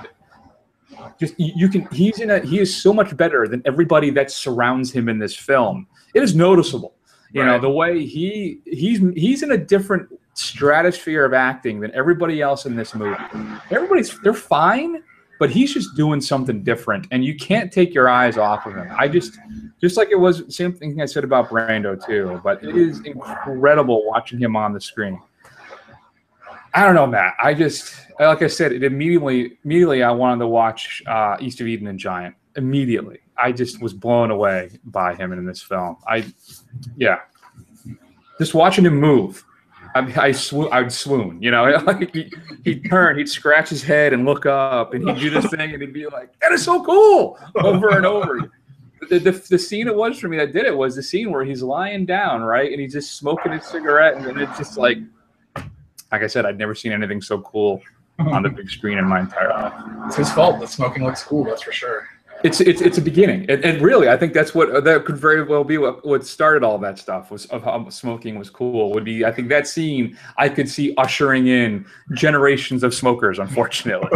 just he is so much better than everybody that surrounds him in this film. It is noticeable. The way he's in a different stratosphere of acting than everybody else in this movie. They're fine, but he's just doing something different, and you can't take your eyes off of him. Just like it was same thing I said about Brando too, but it is incredible watching him on the screen. I don't know, Matt. Like I said, it immediately I wanted to watch East of Eden and Giant. Immediately. I just was blown away by him in this film. Just watching him move. I'd swoon, like he'd turn, he'd scratch his head and look up, and he'd do this thing, and he'd be like, "That is so cool!" over and over. The scene it was for me that did it was the scene where he's lying down, right, and he's just smoking his cigarette, and then it's just like I said, I'd never seen anything so cool on the big screen in my entire life. It's his fault that smoking looks cool, that's for sure. It's a beginning, and really, I think that could very well be what started all that stuff, was of how smoking was cool. Would be, I think that scene I could see ushering in generations of smokers, unfortunately.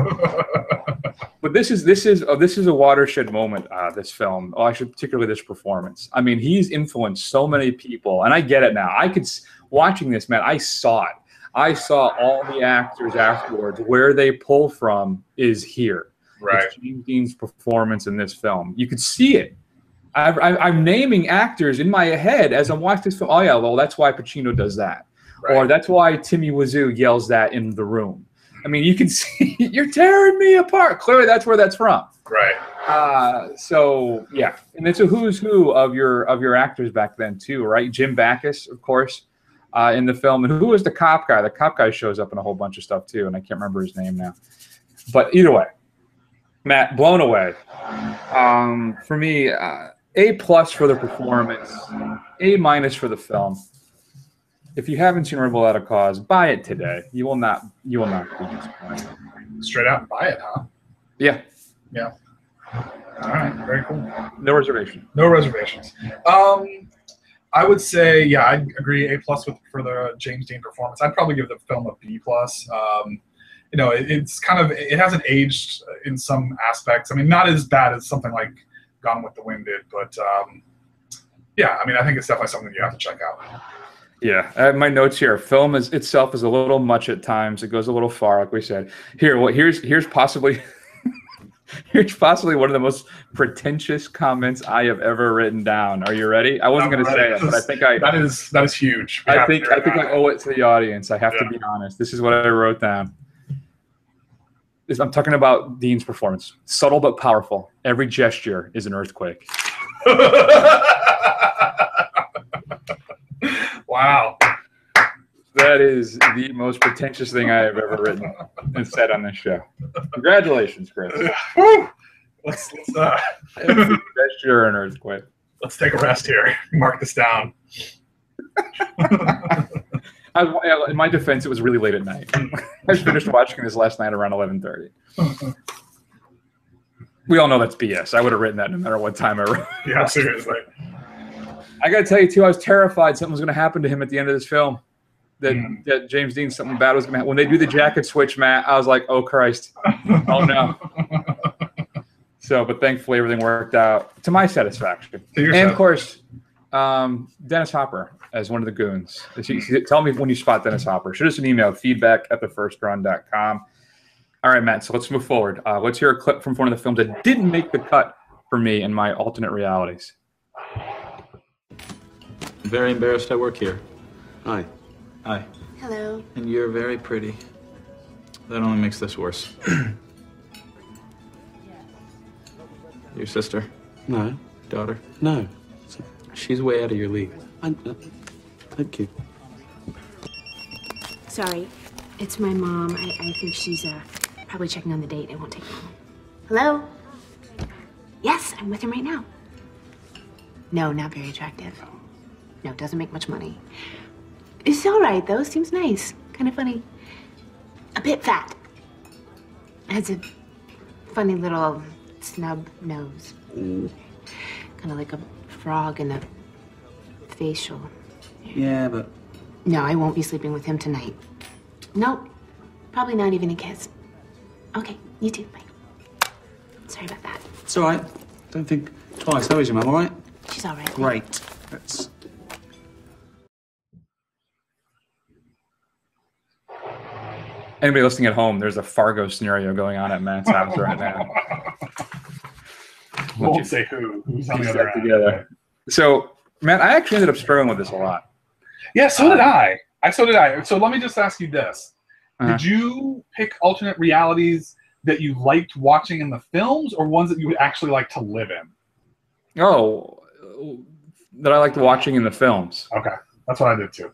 But this is a watershed moment. This film, particularly this performance. I mean, he's influenced so many people, and I get it now. Watching this, man, I saw it. I saw all the actors afterwards. Where they pull from is here. Right. It's James Dean's performance in this film. You could see it. I'm naming actors in my head as I'm watching this film. Oh yeah, well that's why Pacino does that, right. Or that's why Timmy Wiseau yells that in The Room. I mean, you can see you're tearing me apart. Clearly, that's where that's from. Right. So yeah, and it's a who's who of your actors back then too, right? Jim Backus, of course, in the film, and who was the cop guy? The cop guy shows up in a whole bunch of stuff too, and I can't remember his name now. But either way, Matt, blown away. For me, A+ for the performance, A- for the film. If you haven't seen Rebel Without a Cause, buy it today. You will not be disappointed. Straight out and buy it, huh? Yeah. Yeah. All right. Very cool. No reservation. No reservations. I would say, yeah, I agree. A+ for the James Dean performance. I'd probably give the film a B+. You know, it hasn't aged in some aspects. I mean, not as bad as something like Gone with the Wind did, but yeah, I mean, I think it's definitely something you have to check out. Yeah, I have my notes here. Film itself is a little much at times. It goes a little far, like we said. Here's possibly here's possibly one of the most pretentious comments I have ever written down. Are you ready? I wasn't going to say it, but I think that is huge. I think I owe it to the audience. I have to be honest. This is what I wrote down. I'm talking about Dean's performance. Subtle but powerful. Every gesture is an earthquake. Wow. That is the most pretentious thing I have ever written and said on this show. Congratulations, Chris. Woo! Let's Every gesture an earthquake. Let's take a rest here. Mark this down. In my defense, it was really late at night. I finished watching this last night around 11:30. We all know that's BS. I would have written that no matter what time I wrote. Yeah, seriously. I got to tell you, too, I was terrified something was going to happen to him at the end of this film. That James Dean, something bad was going to happen. When they do the jacket switch, Matt, I was like, oh, Christ. Oh, no. So, but thankfully, everything worked out to my satisfaction. And, of course, Dennis Hopper as one of the goons. Tell me when you spot Dennis Hopper. Shoot us an email, feedback@thefirstrun.com. All right, Matt, so let's move forward. Let's hear a clip from one of the films that didn't make the cut for me in my alternate realities. I'm very embarrassed I work here. Hi. Hi. Hello. And you're very pretty. That only makes this worse. Your sister? No. Daughter? No. She's way out of your league. Thank you. Sorry, it's my mom. I think she's probably checking on the date. It won't take long. Hello? Yes, I'm with him right now. No, not very attractive. No, doesn't make much money. It's all right, though. Seems nice. Kind of funny. A bit fat. Has a funny little snub nose. Kind of like a frog in a facial. Yeah, but... No, I won't be sleeping with him tonight. Nope. Probably not even a kiss. Okay, you too. Bye. Sorry about that. It's all right. Don't think twice. How is your mum, all right? She's all right. Great. That's... Anybody listening at home, there's a Fargo scenario going on at Matt's house right now. Won't say who's on the other end. Together. So, Matt, I actually ended up struggling with this a lot. Yeah, so did I. So let me just ask you this. Did you pick alternate realities that you liked watching in the films or ones that you would actually like to live in? Oh, that I liked watching in the films. Okay. That's what I did too.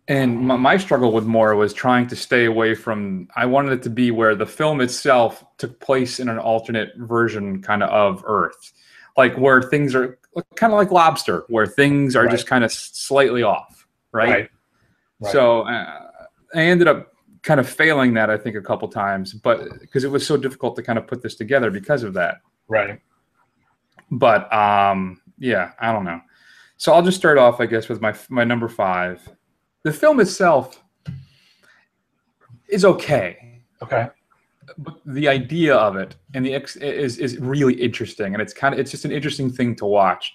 And my struggle with more was trying to stay away from, I wanted it to be where the film itself took place in an alternate version kind of Earth. Like where things are kind of like Lobster, where things are just kind of slightly off, right? So I ended up kind of failing that, I think, a couple times, but because it was so difficult to kind of put this together because of that. Right. But yeah, I don't know. So I'll just start off, I guess, with my number 5. The film itself is okay. Okay. but the idea of it and is really interesting, and it's just an interesting thing to watch.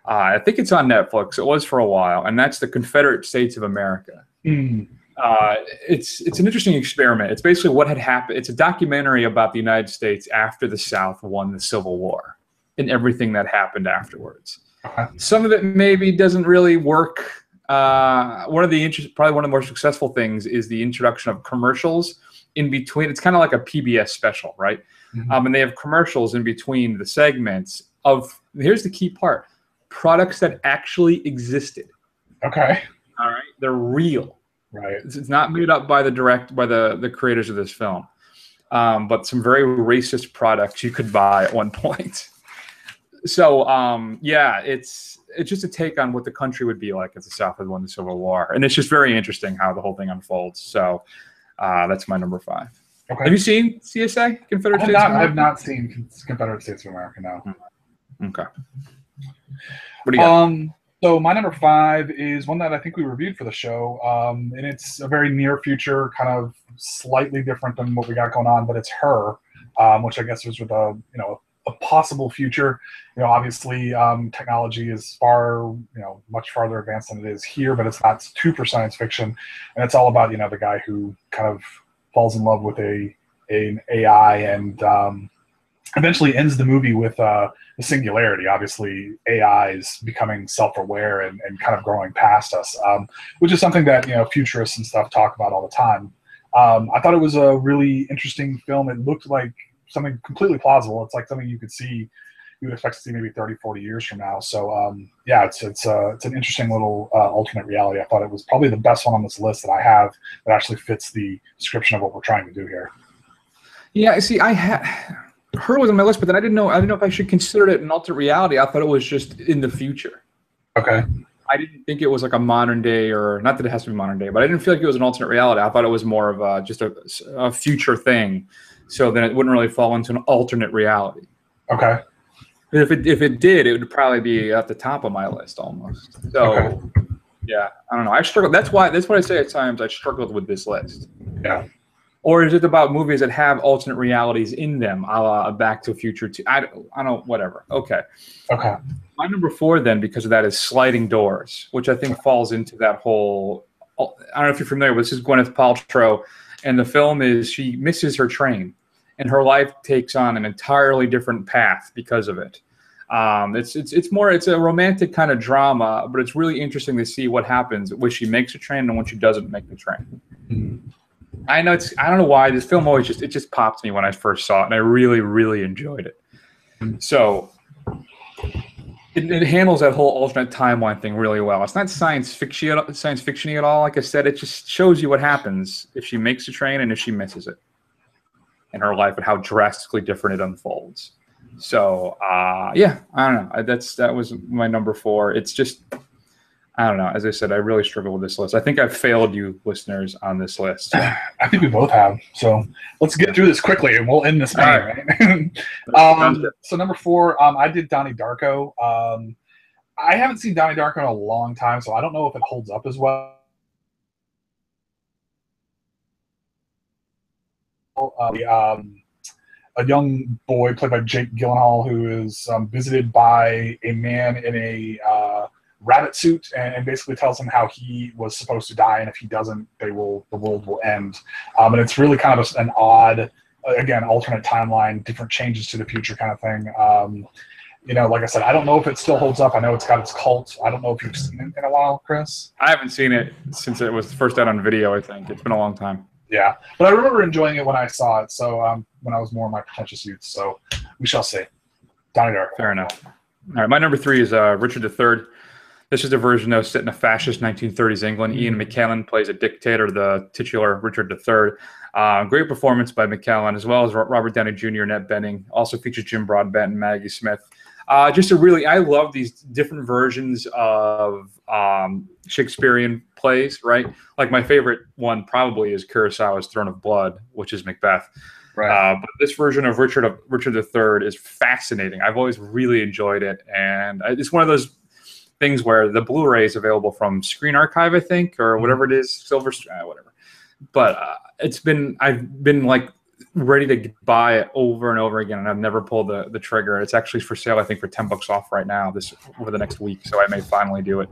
I think it's on Netflix. It was for a while, and that's the Confederate States of America. It's an interesting experiment. It's basically what had happened. It's a documentary about the United States after the South won the Civil War and everything that happened afterwards. Some of it maybe doesn't really work. Probably one of the more successful things is the introduction of commercials in between. It's kind of like a PBS special, right? And they have commercials in between the segments of, here's the key part, products that actually existed. Okay. All right. They're real. Right. It's not made up by the creators of this film. But some very racist products you could buy at one point. So yeah, it's just a take on what the country would be like if the South had won the Civil War. And it's just very interesting how the whole thing unfolds. So that's my number 5. Okay. Have you seen CSA, Confederate States of America? I have not seen Confederate States of America, no. Okay. What do you got? So my number 5 is one that I think we reviewed for the show, and it's a very near future, kind of slightly different than what we got going on, but it's Her, which I guess was with a possible future. Obviously technology is much farther advanced than it is here, but it's not super science fiction, and it's all about the guy who kind of falls in love with an AI and eventually ends the movie with the singularity. Obviously, AI is becoming self-aware and kind of growing past us, which is something that futurists and stuff talk about all the time. I thought it was a really interesting film. It looked like something completely plausible. It's like something you would expect to see maybe 30, 40 years from now. So yeah, it's an interesting little alternate reality. I thought it was probably the best one on this list that I have that actually fits the description of what we're trying to do here. Yeah, see, Her was on my list, but then I didn't know if I should consider it an alternate reality. I thought it was just in the future. Okay. I didn't think it was like a modern day, or not that it has to be modern day, but I didn't feel like it was an alternate reality. I thought it was more of just a future thing. So then it wouldn't really fall into an alternate reality. Okay. If it did, it would probably be at the top of my list almost. So okay. Yeah, I don't know. I struggle. That's what I say at times. I struggled with this list. Yeah. Or is it about movies that have alternate realities in them, a la Back to the Future 2? I don't, whatever. Okay. Okay. My number 4 then, because of that, is Sliding Doors, which I think falls into that whole, I don't know if you're familiar with this, is Gwyneth Paltrow, and the film is she misses her train, and her life takes on an entirely different path because of it. It's a romantic kind of drama, but it's really interesting to see what happens when she makes a train and when she doesn't make the train. Mm-hmm. I don't know why this film always just popped me when I first saw it, and I really, really enjoyed it. So it handles that whole alternate timeline thing really well. It's not science fiction-y at all. Like I said, it just shows you what happens if she makes a train and if she misses it in her life and how drastically different it unfolds. So yeah, I don't know. That was my number 4. It's just, I don't know. As I said, I really struggle with this list. I think I've failed you listeners on this list. I think we both have. So let's get through this quickly and we'll end this thing, right? So number 4, I did Donnie Darko. I haven't seen Donnie Darko in a long time, so I don't know if it holds up as well. A young boy played by Jake Gyllenhaal who is visited by a man in a rabbit suit and basically tells him how he was supposed to die, and if he doesn't, the world will end. And it's really kind of an odd, again, alternate timeline, different changes to the future kind of thing. Like I said, I don't know if it still holds up. I know it's got its cult. I don't know if you've seen it in a while, Chris. I haven't seen it since it was first out on video, I think. It's been a long time. Yeah, but I remember enjoying it when I saw it, so when I was more in my pretentious youth, so we shall see. Donnie Darko. Fair enough. All right, my number 3 is Richard III. This is a version that was set in a fascist 1930s England. Ian McKellen plays a dictator, the titular Richard III. Great performance by McKellen, as well as Robert Downey Jr., Annette Bening. Also features Jim Broadbent and Maggie Smith. I love these different versions of Shakespearean plays, right? Like my favorite one probably is Kurosawa's Throne of Blood, which is Macbeth. Right. But this version of Richard III is fascinating. I've always really enjoyed it, and it's one of those things where the Blu-ray is available from Screen Archive, I think, or whatever it is, whatever. But I've been like ready to buy it over and over again, and I've never pulled the trigger. It's actually for sale, I think, for $10 off right now over the next week, so I may finally do it.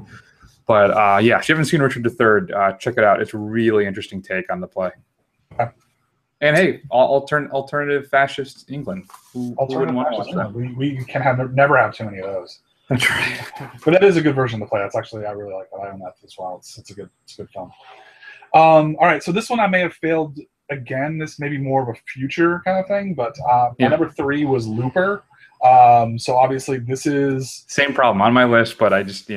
But yeah, if you haven't seen Richard III, check it out. It's a really interesting take on the play. Okay. And hey, alternative fascist England. Who wouldn't want to watch that? We can never have too many of those. That's right. But that is a good version of the play. That's actually, I really like that. I own that as well. It's a good film. All right, so this one I may have failed again. This may be more of a future kind of thing, but my number 3 was Looper. So obviously this is same problem on my list, but I just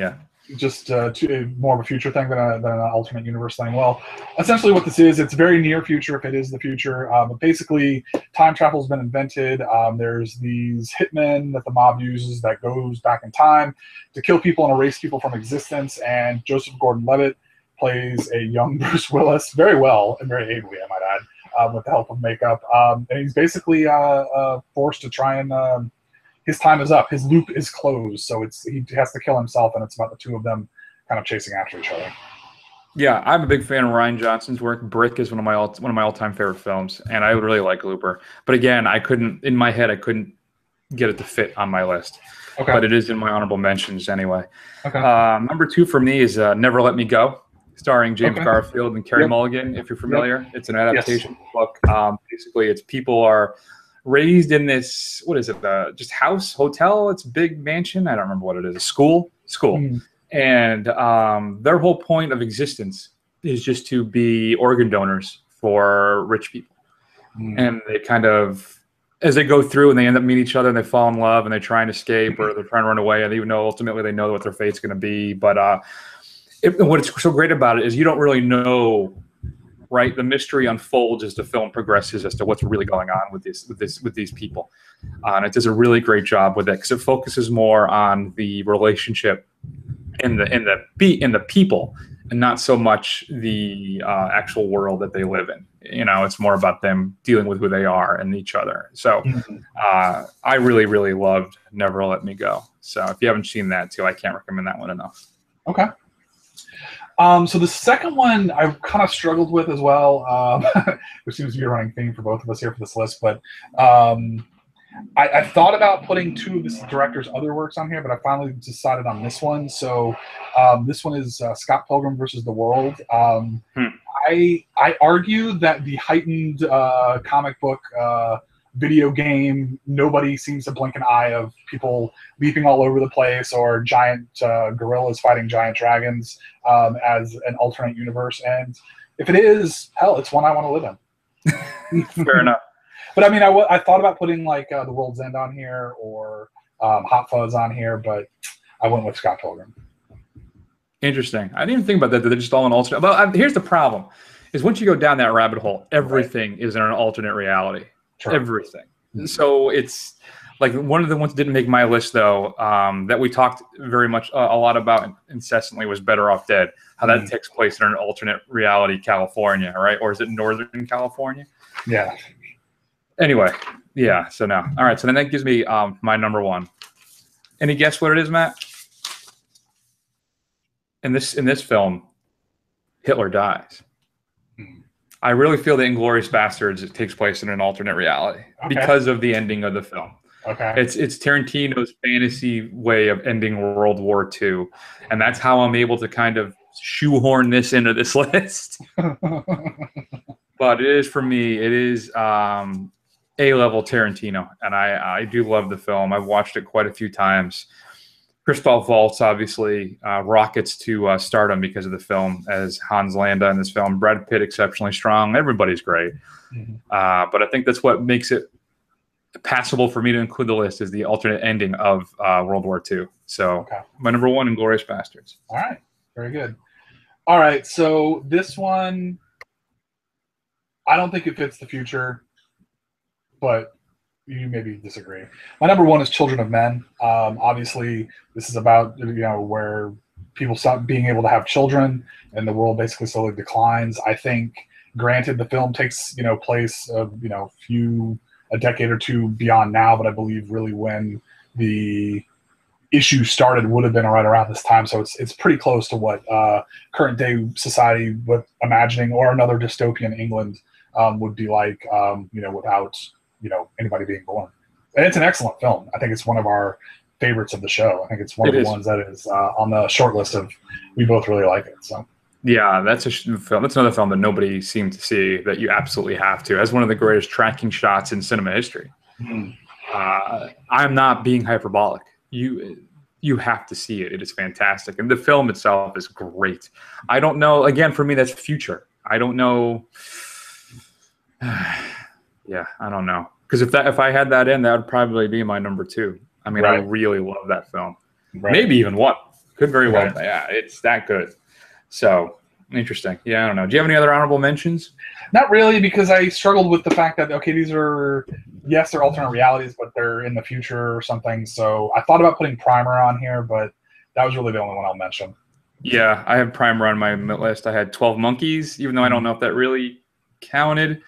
more of a future thing than an alternate universe thing. Well, essentially what this is, it's very near future if it is the future. But basically, time travel has been invented. There's these hitmen that the mob uses that goes back in time to kill people and erase people from existence. And Joseph Gordon-Levitt plays a young Bruce Willis very well and very ably, I might add, with the help of makeup. And he's basically forced to try and his time is up. His loop is closed, so he has to kill himself, and it's about the two of them kind of chasing after each other. Yeah, I'm a big fan of Rian Johnson's work. Brick is one of my all-time favorite films, and I really like Looper. But again, in my head, I couldn't get it to fit on my list. Okay. But it is in my honorable mentions anyway. Okay. Number 2 for me is Never Let Me Go, starring James Garfield and Carey Mulligan, if you're familiar. It's an adaptation book. Basically, it's people are raised in this, what is it, just hotel, it's a big mansion, I don't remember what it is, a school. And their whole point of existence is just to be organ donors for rich people. And they kind of, as they go through and they end up meeting each other and they fall in love and they try and escape or they're trying to run away, and even though ultimately they know what their fate's going to be. But what's so great about it is you don't really know. Right, the mystery unfolds as the film progresses as to what's really going on with these people, and it does a really great job with it because it focuses more on the relationship in the people, and not so much the actual world that they live in. You know, it's more about them dealing with who they are and each other. So, I really, really loved Never Let Me Go. So, if you haven't seen that too, I can't recommend that one enough. Okay. So the second one I kind of struggled with as well, which seems to be a running theme for both of us here for this list. But I thought about putting 2 of this director's other works on here, but I finally decided on this one. So this one is Scott Pilgrim versus the World. I argue that the heightened comic book video game, nobody seems to blink an eye of people leaping all over the place or giant gorillas fighting giant dragons as an alternate universe. And if it is, hell, it's one I want to live in. Fair enough. But I mean, I thought about putting like The World's End on here or Hot Fuzz on here, but I went with Scott Pilgrim. Interesting. I didn't even think about that. They're just all an alternate. But here's the problem: is once you go down that rabbit hole, everything is in an alternate reality. Sure. Everything. So it's like one of the ones that didn't make my list though, that we talked very much a lot about incessantly was Better Off Dead. How that takes place in an alternate reality, California, right? Or is it Northern California? Yeah. Anyway, yeah. So now, all right. So then that gives me my number 1. Any guess what it is, Matt? In this film, Hitler dies. I really feel that Inglourious Bastards takes place in an alternate reality because of the ending of the film. Okay. It's Tarantino's fantasy way of ending World War II, and that's how I'm able to kind of shoehorn this into this list. But it is, for me, it is A-level Tarantino, and I do love the film. I've watched it quite a few times. Christoph Waltz obviously rockets to stardom because of the film as Hans Landa in this film. Brad Pitt exceptionally strong. Everybody's great. But I think that's what makes it passable for me to include the list is the alternate ending of World War II. So my number 1, Inglourious Bastards. All right. Very good. All right. So this one, I don't think it fits the future, but you maybe disagree. My number 1 is Children of Men. Obviously, this is about where people stop being able to have children, and the world basically slowly declines. I think, granted, the film takes place a decade or 2 beyond now, but I believe really when the issue started would have been right around this time. So it's pretty close to what current day society was imagining, or another dystopian England would be like, without, anybody being born. And it's an excellent film. I think it's one of our favorites of the show. I think it's one of the ones that is on the short list of we both really like it. So yeah, that's a film. That's another film that nobody seemed to see that you absolutely have to. As one of the greatest tracking shots in cinema history. I'm not being hyperbolic. You have to see it. It is fantastic, and the film itself is great. I don't know. Again, for me, that's future. I don't know. Yeah, I don't know. Because if I had that in, that would probably be my number 2. I mean, I really love that film. Maybe even 1. Could very well. Yeah, it's that good. So interesting. Yeah, I don't know. Do you have any other honorable mentions? Not really, because I struggled with the fact that, okay, these are, yes, they're alternate realities, but they're in the future or something. So I thought about putting Primer on here, but that was really the only one I'll mention. Yeah, I have Primer on my list. I had 12 Monkeys, even though I don't know if that really counted.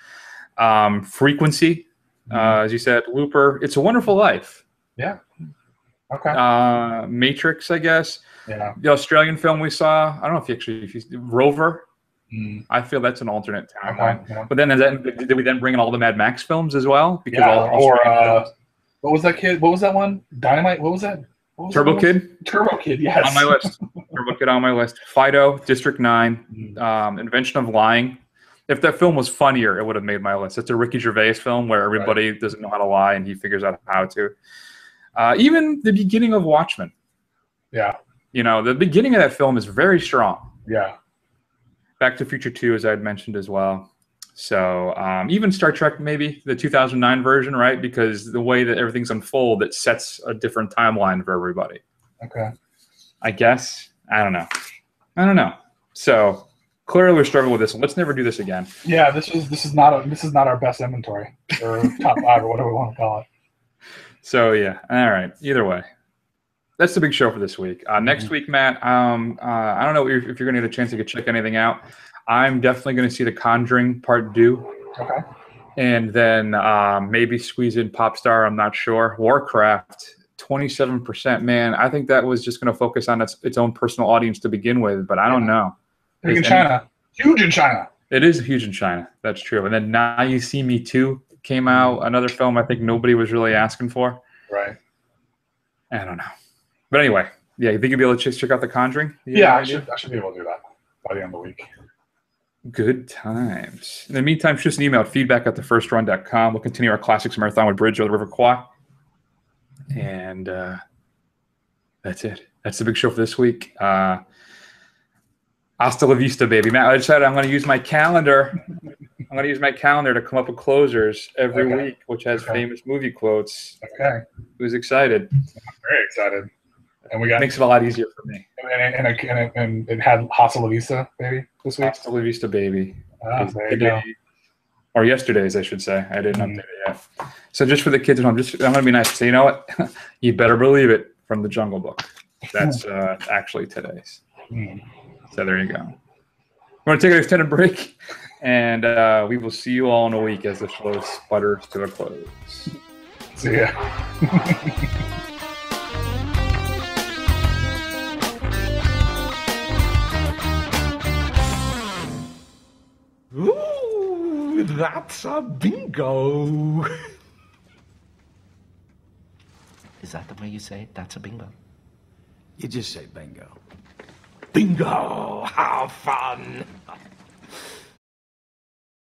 Frequency, as you said, Looper. It's a Wonderful Life. Yeah. Okay. Matrix, I guess. Yeah. The Australian film we saw. I don't know if you Rover. I feel that's an alternate timeline. Okay, yeah. But then did we then bring in all the Mad Max films as well? Because what was that kid? What was that one? Dynamite. What was that? Turbo Kid. Turbo Kid. Yes. On my list. Turbo Kid on my list. Fido, District 9, Invention of Lying. If that film was funnier, it would have made my list. It's a Ricky Gervais film where everybody doesn't know how to lie and he figures out how to. Even the beginning of Watchmen. Yeah. The beginning of that film is very strong. Yeah. Back to Future 2, as I had mentioned as well. So even Star Trek, maybe the 2009 version, right? Because the way that everything's unfolded, it sets a different timeline for everybody. Okay. I guess. I don't know. So clearly we're struggling with this one. Let's never do this again. Yeah, this is not our best inventory or top 5 or whatever we want to call it. So yeah, all right. Either way, that's the big show for this week. Next week, Matt. I don't know if you're going to get a chance to check anything out. I'm definitely going to see The Conjuring Part 2. Okay. And then maybe squeeze in Popstar. I'm not sure. Warcraft, 27%. Man, I think that was just going to focus on its own personal audience to begin with, but I don't know. Big in China. Huge in China. It is huge in China. That's true. And then Now You See Me Too came out. Another film I think nobody was really asking for. Right. I don't know. But anyway, yeah, you think you'll be able to check out The Conjuring? Yeah, I should be able to do that by the end of the week. Good times. In the meantime, shoot us an email at feedback@thefirstrun.com. We'll continue our Classics Marathon with Bridge of the River Kwai. And that's it. That's the big show for this week. Hasta la vista, baby. Matt, I decided I'm going to use my calendar. I'm going to use my calendar to come up with closers every week, which has famous movie quotes. Okay. Who's excited? I'm very excited. And we got makes it a lot easier for me. And it had Hasta la vista, baby, this week. Hasta la vista, baby. There you go. Or yesterday's, I should say. I didn't update it yet. So just for the kids at home, I'm going to be nice. So you know what? You better believe it, from the Jungle Book. That's actually today's. So there you go. We're going to take an extended break, and we will see you all in a week as the show sputters to a close. See ya. Ooh, that's a bingo. Is that the way you say it? That's a bingo. You just say bingo. Bingo! How fun!